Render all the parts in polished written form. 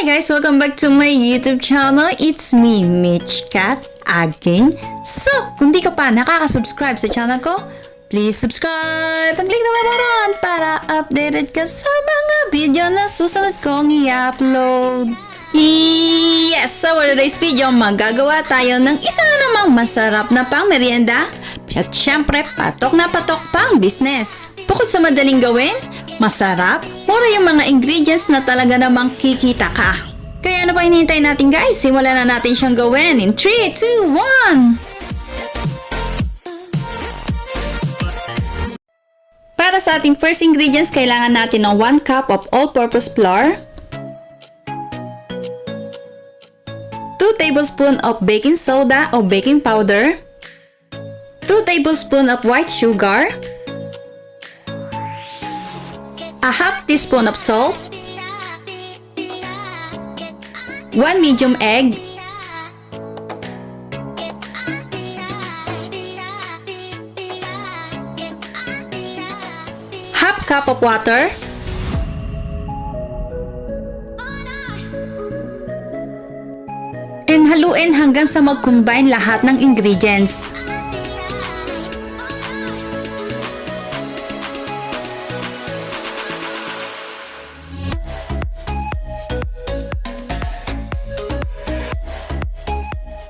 Hi guys! Welcome back to my YouTube channel. It's me, Mitch Cat, again. So, kung di ka pa nakaka-subscribe sa channel ko, please subscribe! Pag-click na button para updated ka sa mga video na susunod kong i-upload. Yes! So, for today's video, magagawa tayo ng isa na namang masarap na pang merienda at syempre, patok na patok pang business. Bukod sa madaling gawin, masarap, mura yung mga ingredients na talaga namang kikita ka. Kaya ano pa hinihintay natin guys? Simulan na natin siyang gawin in 3, 2, 1! Para sa ating first ingredients, kailangan natin ng 1 cup of all-purpose flour, 2 tablespoons of baking soda o baking powder, 2 tablespoons of white sugar, a half teaspoon of salt, 1 medium egg, half cup of water, and haluin hanggang sa mag-combine lahat ng ingredients.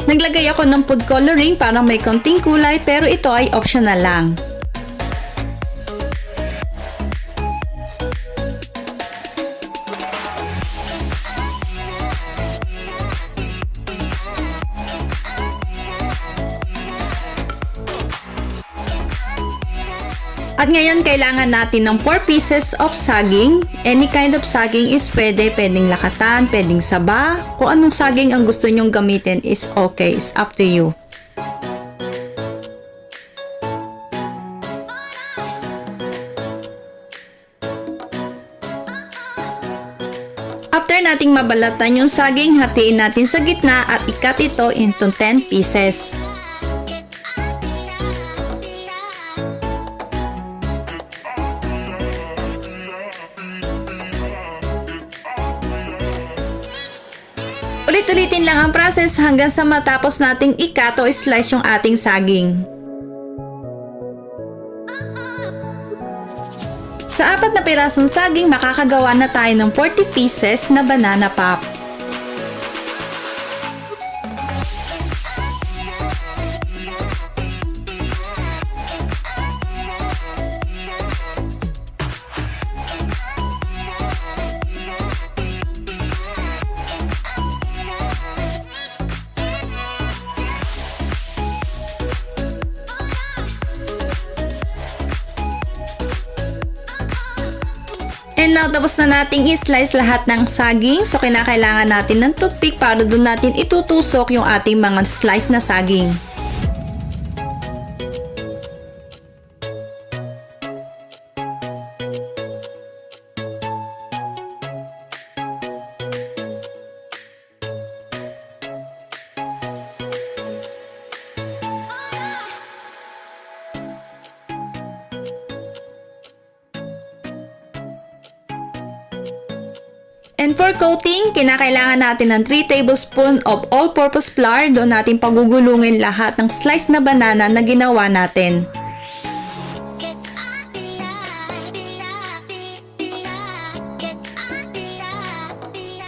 Naglagay ako ng food coloring para may konting kulay pero ito ay optional lang. At ngayon, kailangan natin ng 4 pieces of saging. Any kind of saging is pwedeng lakatan, pwedeng saba. Kung anong saging ang gusto nyong gamitin is okay. It's up to you. After nating mabalatan yung saging, hatiin natin sa gitna at i-cut ito into 10 pieces. Ulit-ulitin lang ang process hanggang sa matapos nating i-cut o slice yung ating saging. Sa 4 na pirasong saging, makakagawa na tayo ng 40 pieces na banana pop. And now, tapos na nating i-slice lahat ng saging. So, kinakailangan natin ng toothpick para doon natin itutusok yung ating mga slice na saging. And for coating, kinakailangan natin ng 3 tablespoons of all-purpose flour. Doon natin pagugulungin lahat ng slice na banana na ginawa natin.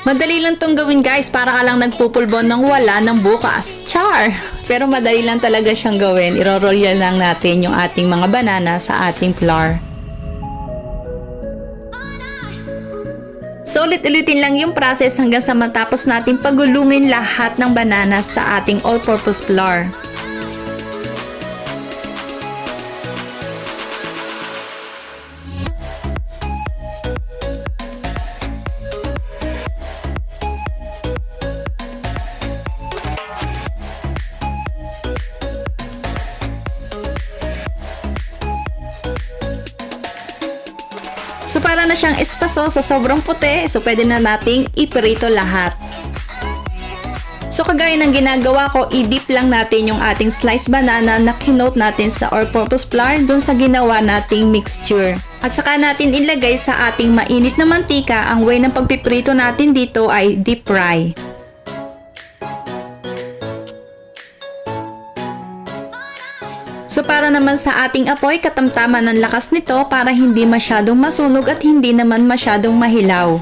Madali lang tong gawin guys, para ka lang nagpupulbon ng wala ng bukas. Char! Pero madali lang talaga siyang gawin. Iro-roll lang natin yung ating mga banana sa ating flour. So, ulit-ulitin lang yung process hanggang sa matapos natin pagulungin lahat ng banana sa ating all-purpose flour. So, para na siyang espaso sa sobrang puti, so pwede na nating iprito lahat. So, kagaya ng ginagawa ko, i-dip lang natin yung ating sliced banana na kinote natin sa all-purpose flour dun sa ginawa nating mixture. At saka natin ilagay sa ating mainit na mantika. Ang way ng pagpiprito natin dito ay deep fry. So para naman sa ating apoy, katamtaman ng lakas nito para hindi masyadong masunog at hindi naman masyadong mahilaw.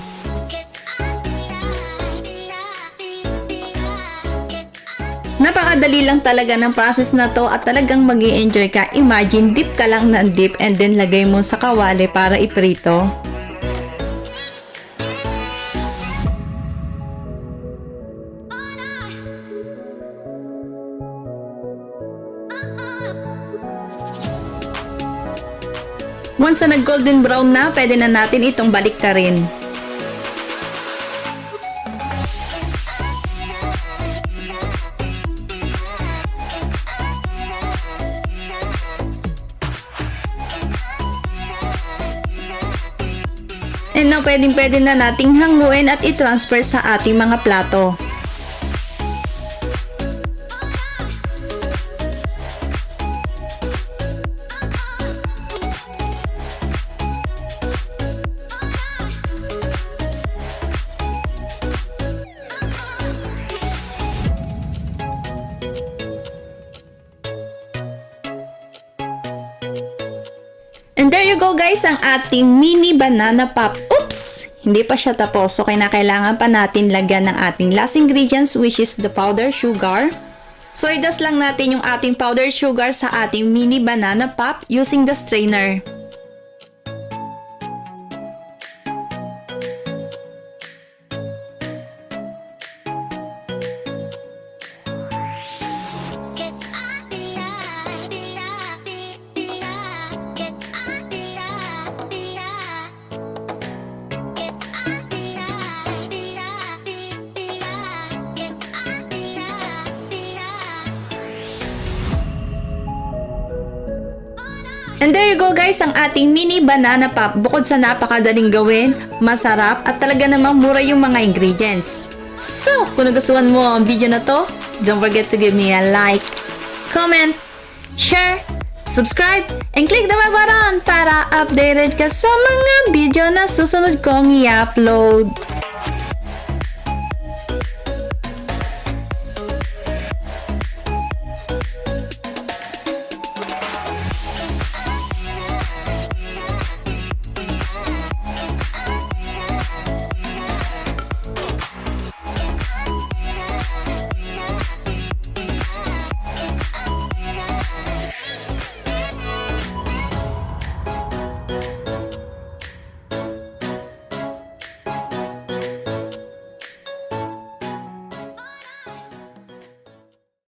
Napakadali lang talaga ng process na to at talagang mag-i-enjoy ka. Imagine, dip ka lang ng dip and then lagay mo sa kawali para iprito. Once na nag-golden brown na, pwede na natin itong baliktarin. And now, pwede na nating hanguin at i-transfer sa ating mga plato. And there you go guys, ang ating mini banana pop. Oops! Hindi pa siya tapos, so kailangan pa natin lagyan ng ating last ingredients, which is the powdered sugar. So idas lang natin yung ating powdered sugar sa ating mini banana pop using the strainer. And there you go guys, ang ating mini banana pop. Bukod sa napakadaling gawin, masarap at talaga namang mura yung mga ingredients. So, kung nagustuhan mo ang video na to, don't forget to give me a like, comment, share, subscribe, and click the bell button para updated ka sa mga video na susunod kong i-upload.